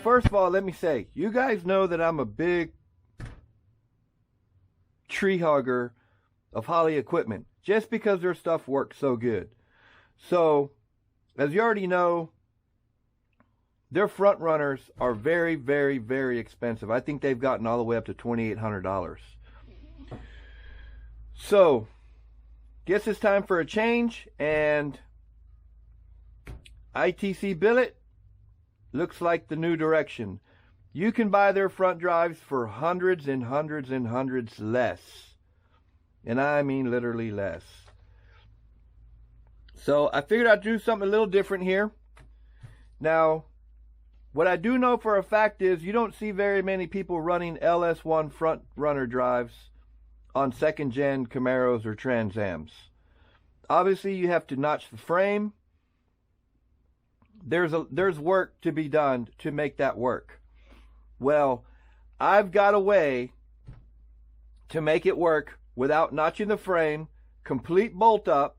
first of all, let me say, you guys know that I'm a big tree hugger of Holley equipment, just because their stuff works so good. So, as you already know, their front runners are very, very, very expensive. I think they've gotten all the way up to $2,800. So, guess it's time for a change, and ITC Billet looks like the new direction. You can buy their front drives for hundreds and hundreds and hundreds less. And I mean literally less. So I figured I'd do something a little different here. Now, what I do know for a fact is you don't see very many people running LS1 front runner drives on second gen Camaros or Trans Ams. Obviously, you have to notch the frame. There's work to be done to make that work. Well, I've got a way to make it work without notching the frame, complete bolt up,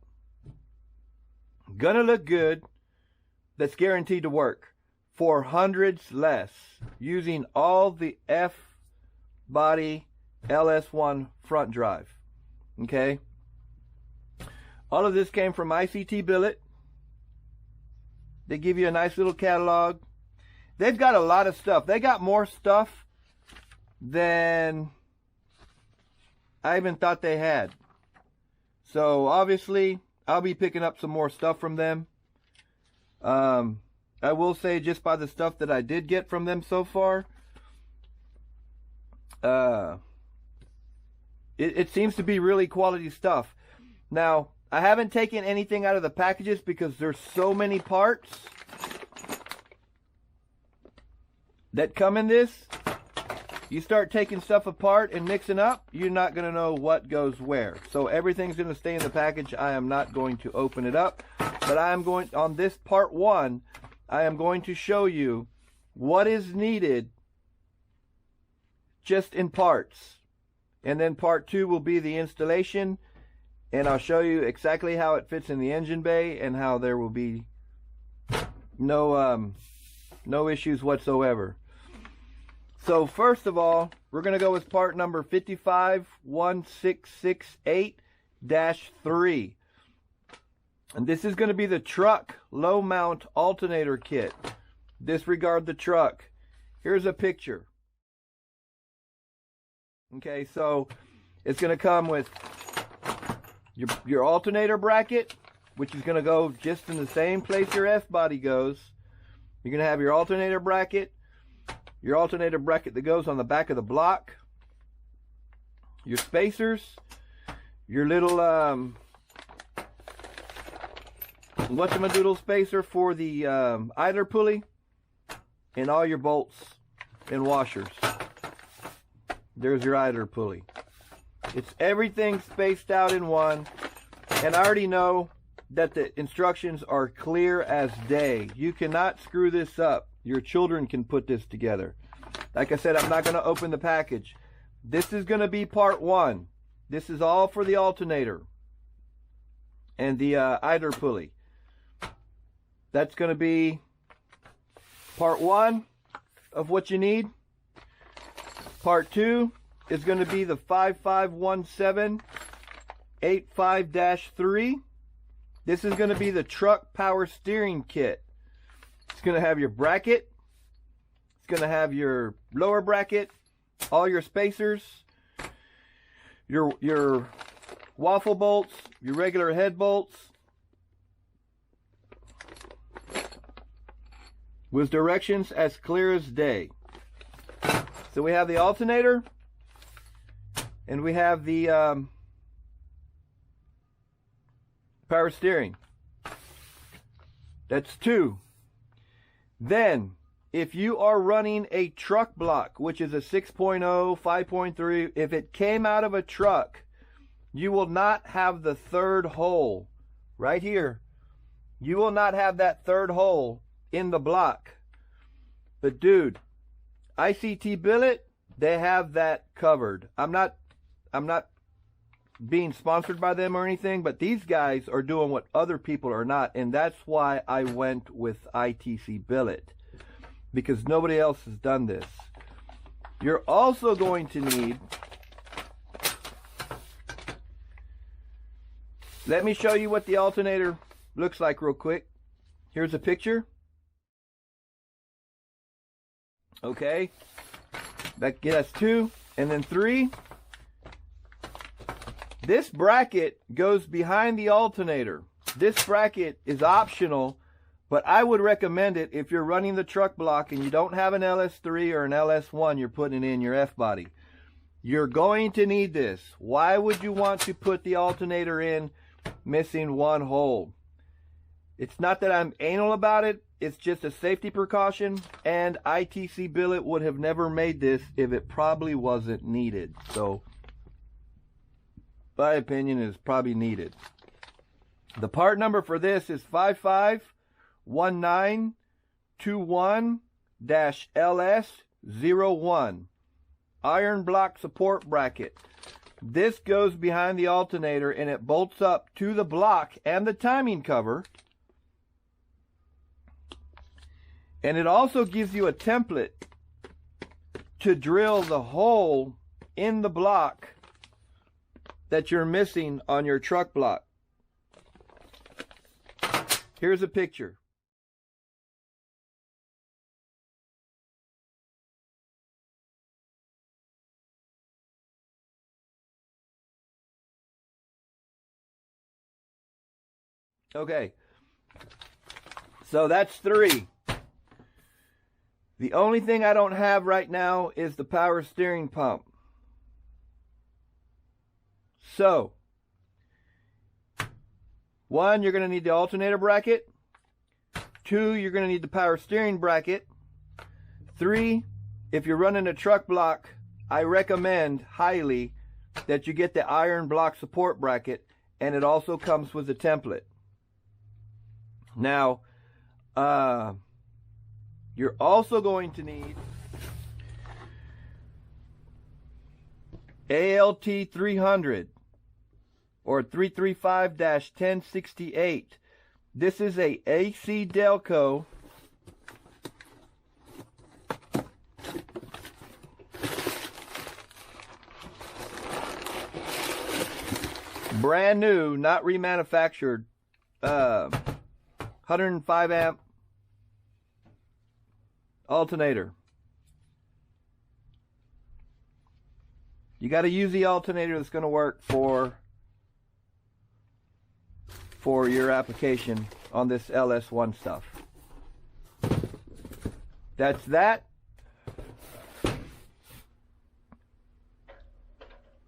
gonna look good, that's guaranteed to work for hundreds less, using all the F-body LS1 front drive. Okay? All of this came from ICT Billet. They give you a nice little catalog. They've got a lot of stuff. They got more stuff than I even thought they had. So obviously, I'll be picking up some more stuff from them. I will say, just by the stuff that I did get from them so far, it seems to be really quality stuff. Now, I haven't taken anything out of the packages because there's so many parts that come in this. You start taking stuff apart and mixing up, you're not going to know what goes where. So everything's going to stay in the package. I am not going to open it up. But I am going, on this part 1, I am going to show you what is needed just in parts. And then part 2 will be the installation. And I'll show you exactly how it fits in the engine bay and how there will be no issues whatsoever. So first of all, we're going to go with part number 551668-3. And this is going to be the truck low mount alternator kit. Disregard the truck. Here's a picture. Okay, so it's going to come with your alternator bracket, which is going to go just in the same place your F-body goes. You're going to have your alternator bracket that goes on the back of the block, your spacers, your little whatchamadoodle spacer for the idler pulley, and all your bolts and washers. There's your idler pulley. It's everything spaced out in one, and I already know that the instructions are clear as day. You cannot screw this up. Your children can put this together. Like I said, I'm not going to open the package. This is going to be part 1. This is all for the alternator and the idler pulley. That's going to be part 1 of what you need. Part 2 is going to be the 551785-3. This is going to be the truck power steering kit. It's going to have your bracket. It's going to have your lower bracket, all your spacers, your waffle bolts, your regular head bolts, with directions as clear as day. So we have the alternator, and we have the power steering. That's 2. Then, if you are running a truck block, which is a 6.0, 5.3, if it came out of a truck, you will not have the third hole right here. You will not have that third hole in the block. But dude, ICT Billet, they have that covered. I'm not being sponsored by them or anything, but these guys are doing what other people are not, and that's why I went with ITC Billet. because nobody else has done this. You're also going to need, let me show you what the alternator looks like real quick. Here's a picture. Okay, that's 2, and then 3. This bracket goes behind the alternator. This bracket is optional, but I would recommend it if you're running the truck block and you don't have an LS3 or an LS1 you're putting in your F-body. You're going to need this. Why would you want to put the alternator in missing one hole? It's not that I'm anal about it. It's just a safety precaution, and ITC Billet would have never made this if it probably wasn't needed. So, my opinion is probably needed. The part number for this is 551921-LS01. Iron block support bracket. This goes behind the alternator and it bolts up to the block and the timing cover. And it also gives you a template to drill the hole in the block that you're missing on your truck block. Here's a picture. Okay, so that's 3. The only thing I don't have right now is the power steering pump. So, 1, you're going to need the alternator bracket. 2, you're going to need the power steering bracket. 3, if you're running a truck block, I recommend highly that you get the iron block support bracket, and it also comes with a template. Now, you're also going to need ALT 300 or 335-1068. This is a AC Delco brand new, not remanufactured, 105 amp alternator. You got to use the alternator that's going to work for your application on this LS1 stuff. That's that.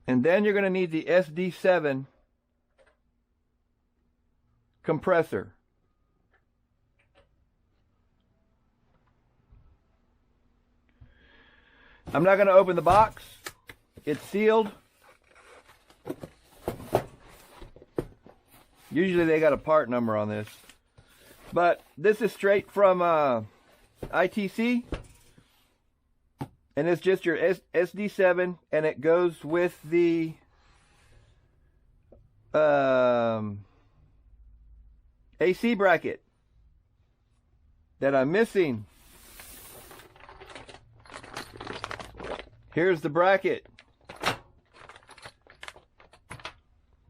And then you're going to need the SD7 compressor. I'm not going to open the box. It's sealed. Usually they got a part number on this. But this is straight from ITC. And it's just your SD7. And it goes with the AC bracket that I'm missing. Here's the bracket.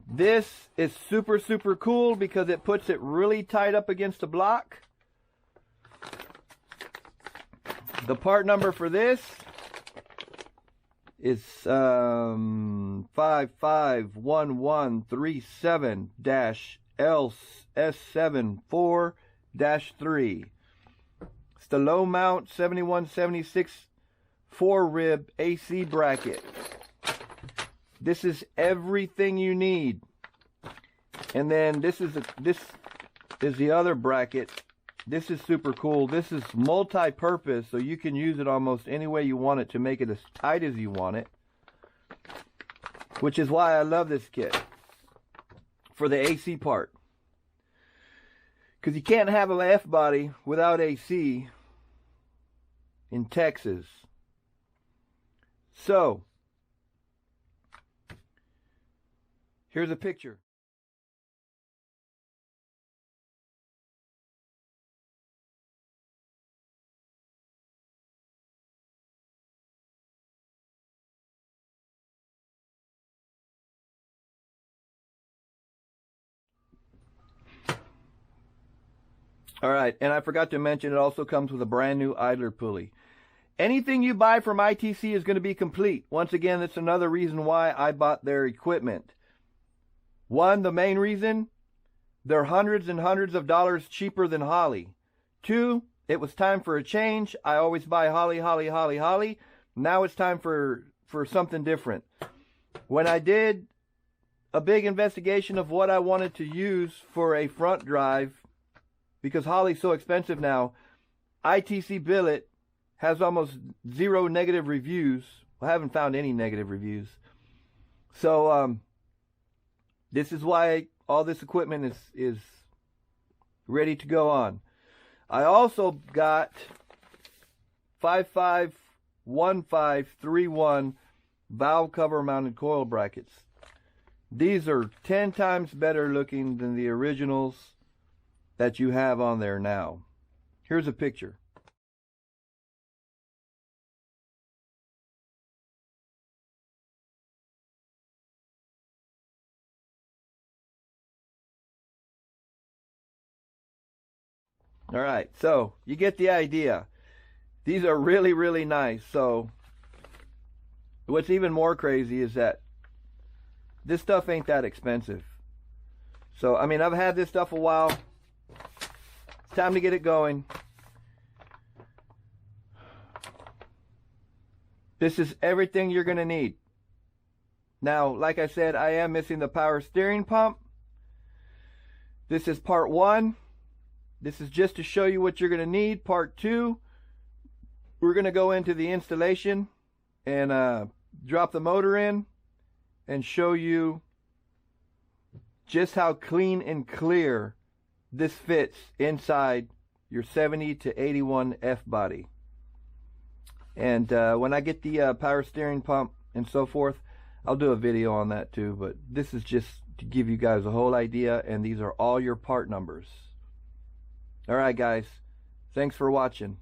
This is super, super cool because it puts it really tight up against the block. The part number for this is 551137-LS74-3. It's the low mount 7176 4-rib AC bracket. This is everything you need. And then this is the other bracket. This is super cool. This is multi-purpose, so you can use it almost any way you want it to make it as tight as you want it. Which is why I love this kit for the AC part. Because you can't have an F-body without AC in Texas. So, here's a picture. All right, and I forgot to mention it also comes with a brand new idler pulley. Anything you buy from ITC is going to be complete. Once again, that's another reason why I bought their equipment. One, the main reason, they're hundreds and hundreds of dollars cheaper than Holley. Two, it was time for a change. I always buy Holley, Holley, Holley, Holley. Now it's time for something different. When I did a big investigation of what I wanted to use for a front drive, because Holley's so expensive now, ITC Billet has almost zero negative reviews. I haven't found any negative reviews. So this is why all this equipment is ready to go on. I also got 551531 valve cover mounted coil brackets. These are 10 times better looking than the originals that you have on there now. Here's a picture. All right, so you get the idea. These are really, really nice. So what's even more crazy is that this stuff ain't that expensive. So, I mean, I've had this stuff a while. It's time to get it going. This is everything you're going to need. Now, like I said, I am missing the power steering pump. This is part 1. This is just to show you what you're going to need. Part 2, we're going to go into the installation and drop the motor in and show you just how clean and clear this fits inside your 70 to 81 F body. And when I get the power steering pump and so forth, I'll do a video on that too. But this is just to give you guys a whole idea, and these are all your part numbers. All right, guys. Thanks for watching.